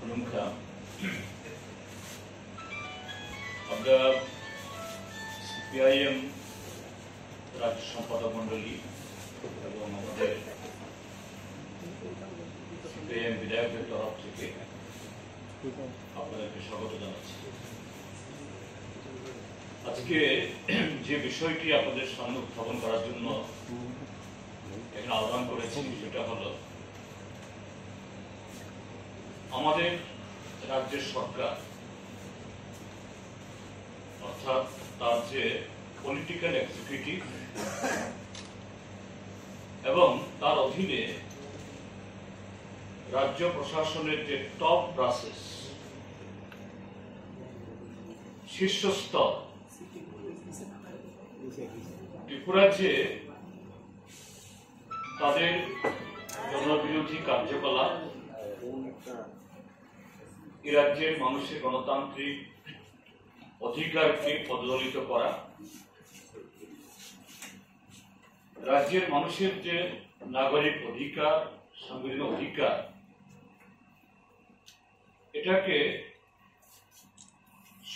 নমস্কার। আমরা সিপিআইএম রাজ্য সম্পাদক মন্ডলী এবং আমাদের সিপিআইএম বিধায়কদের তরফ থেকে আপনাদেরকে স্বাগত জানাচ্ছি। আজকে যে বিষয়টি আপনাদের সামনে উত্থাপন করার জন্য এখানে আহ্বান করেছি সেটা হলো আমাদের রাজ্যের সরকার অর্থাৎ তার যে পলিটিক্যাল এক্সিকিউটিভ এবং তার অধীনে রাজ্য প্রশাসনের যে টপ ব্রাসেস শীর্ষস্তর ত্রিপুরাজ্যে তাদের জনবিরোধী কার্যকলাপ এই রাজ্যের মানুষের গণতান্ত্রিক অধিকারকে পদদলিত করা, রাজ্যের মানুষের যে নাগরিক অধিকার সাংবিধানিক অধিকার এটাকে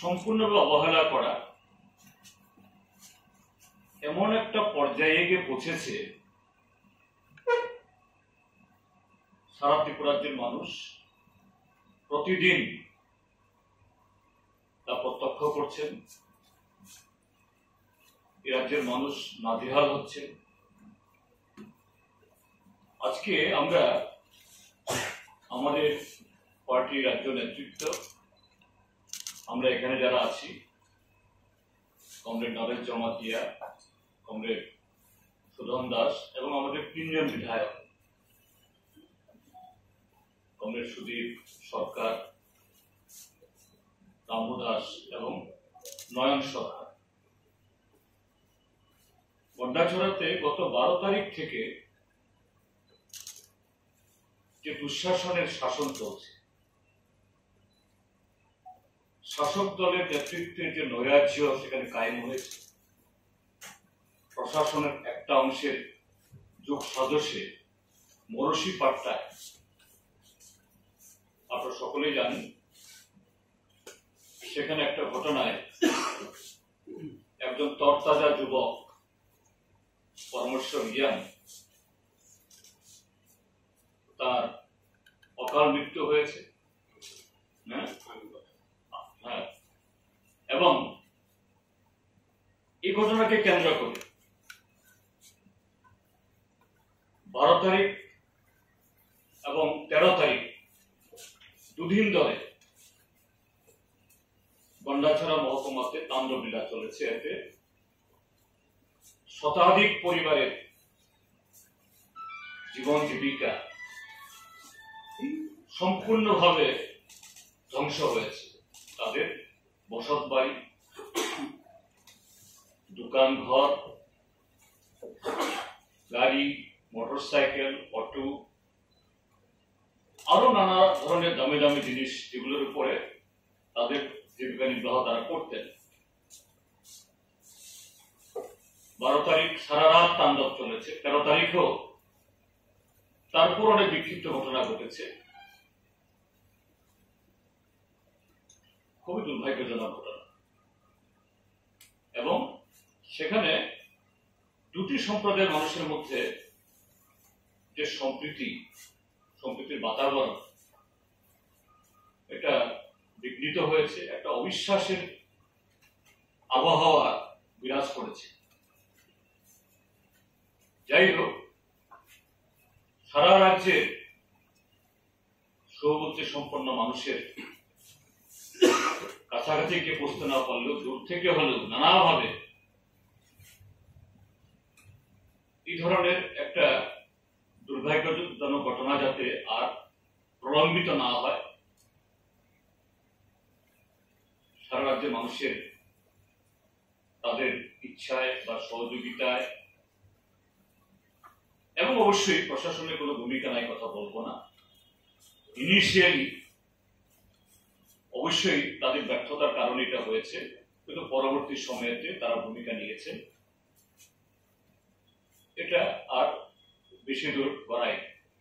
সম্পূর্ণভাবে অবহেলা করা এমন একটা পর্যায়ে গিয়ে পৌঁছেছে সারা ত্রিপুরাজ্যের মানুষ প্রতিদিন তা প্রত্যক্ষ করছেন। এই রাজ্যের মানুষ নাজেহাল হচ্ছে। আজকে আমরা আমাদের পার্টির রাজ্য নেতৃত্ব আমরা এখানে যারা আছি, কমরেড নরেশ জমাতিয়া, কমরেড সুধন দাস এবং আমাদের তিনজন বিধায়ক কমরেড সুদীপ সরকার, রামু দাস এবং নয়ন সরকার, গন্ডাছড়াতে গত 12 তারিখ থেকে যে দুঃশাসনের শাসন চলছে, শাসক দলের নেতৃত্বের যে নৈরাজ্য সেখানে কায়েম হয়েছে, প্রশাসনের একটা অংশের যোগ সদস্যে মরসি পাট্টায় আপনারা সকলেই জানেন সেখানে একটা ঘটনায় একজন তরতাজা যুবক পরমেশ্বর রিয়াং তার অকাল মৃত্যু হয়েছে। হ্যাঁ, এবং এই ঘটনাকে কেন্দ্র করে 12 তারিখ এবং 13 তারিখ দুদিন ধরে গন্ডাছড়া মহকুমাতে তাণ্ডবলীলা চলেছে। এতে শতাধিক পরিবারের জীবন জীবিকা সম্পূর্ণভাবে ধ্বংস হয়েছে। তাদের বসত বাড়ি, দোকান ঘর, গাড়ি, মোটরসাইকেল, অটো, আরো নানা ধরনের দামি দামি জিনিস এগুলোর উপরে তাদের জীবিকা নির্বাহ তারা করতেন। 12 তারিখ সারা রাত তাণ্ডব চলেছে, 13 তারিখেও তারপর অনেক বিক্ষিপ্ত ঘটনা ঘটেছে। খুবই দুর্ভাগ্যজনক ঘটনা। এবং সেখানে দুটি সম্প্রদায়ের মানুষের মধ্যে যে সম্প্রীতির বাতাবরণ এটা বিঘ্নিত হয়েছে, একটা অবিশ্বাসের আবহাওয়া বিরাজ করেছে। যাই হোক, সারা রাজ্যের সৌবুদ্ধি সম্পন্ন মানুষের কাছাকাছি গিয়ে পৌঁছতে না পারলেও দূর থেকে হলেও নানাভাবে এই ধরনের একটা দুর্ভাগ্যজনক ঘটনা যাতে আর প্রলম্বিত না হয়, সারা রাজ্যের মানুষের তাদের ইচ্ছায় বা সহযোগিতায় এবং অবশ্যই প্রশাসনের কোনো ভূমিকা নাই কথা বলবো না। ইনিশিয়ালি অবশ্যই তাদের ব্যর্থতার কারণে এটা হয়েছে, কিন্তু পরবর্তী সময়েতে তারা ভূমিকা নিয়েছে। এটা আর বেশি দূর গড়ায়